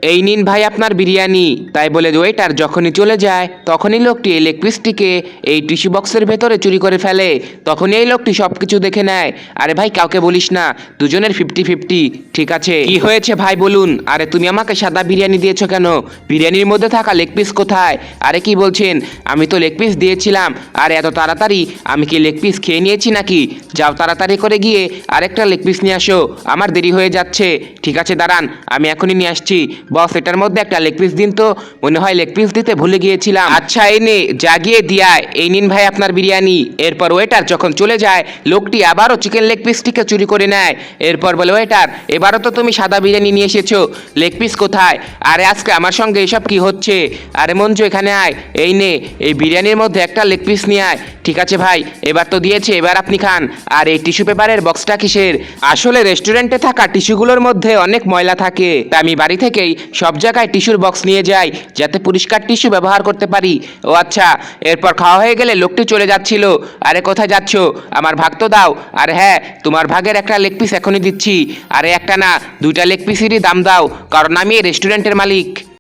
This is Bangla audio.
এই নিন ভাই আপনার বিরিয়ানি। তাই বলে ওয়েটার যখনই চলে যায় তখনই লোকটি এই লেগ পিসটিকে এই টিস্যু বক্সের ভেতরে চুরি করে ফেলে। তখনই এই লোকটি সব কিছু দেখে নেয়। আরে ভাই কাউকে বলিস না, দুজনের 50-50, ঠিক আছে? কি হয়েছে ভাই বলুন? আরে তুমি আমাকে সাদা বিরিয়ানি দিয়েছো কেন? বিরিয়ানির মধ্যে থাকা লেগ পিস কোথায়? আরে কি বলছেন? আমি তো লেগ পিস দিয়েছিলাম। আর এত তাড়াতাড়ি আমি কি লেগ পিস খেয়ে নিয়েছি নাকি? যাও তাড়াতাড়ি করে গিয়ে আরেকটা লেগ পিস নিয়ে আসো, আমার দেরি হয়ে যাচ্ছে। ঠিক আছে দাঁড়ান, আমি এখনই নিয়ে আসছি। বস এটার মধ্যে একটা লেগ পিস দিন তো, মনে হয় লেগ পিস দিতে ভুলে গিয়েছিলাম। আচ্ছা এই নে, জাগিয়ে দিয়ায়, এই নিন ভাই আপনার বিরিয়ানি। এরপর ওয়েটার যখন চলে যায় লোকটি আবারও চিকেন লেগ পিসটিকে চুরি করে নেয়। এরপর বলে ওয়েটার এবারও তো তুমি সাদা বিরিয়ানি নিয়ে এসেছো, লেগ পিস কোথায়? আরে আজকে আমার সঙ্গে এসব কি হচ্ছে? আরে মঞ্জু এখানে আয়, এই নে এই বিরিয়ানির মধ্যে একটা লেগ পিস নিয়ে আয়। ঠিক আছে ভাই, এবার তো দিয়েছে, এবার আপনি খান। আর এই টিস্যু পেপারের বক্সটা কিসের? আসলে রেস্টুরেন্টে থাকা টিস্যুগুলোর মধ্যে অনেক ময়লা থাকে, তাই আমি বাড়ি থেকেই সব জায়গায় টিস্যুর বক্স নিয়ে যাই যাতে পরিষ্কার টিস্যু ব্যবহার করতে পারি। ও আচ্ছা। এরপর খাওয়া হয়ে গেলে লোকটি চলে যাচ্ছিল। আরে কোথায় যাচ্ছ? আমার ভাগ তো দাও। আর হ্যাঁ, তোমার ভাগের একটা লেগ পিস এখনই দিচ্ছি। আরে একটা না, দুইটা লেগ পিসেরই দাম দাও, কারণ আমি এই রেস্টুরেন্টের মালিক।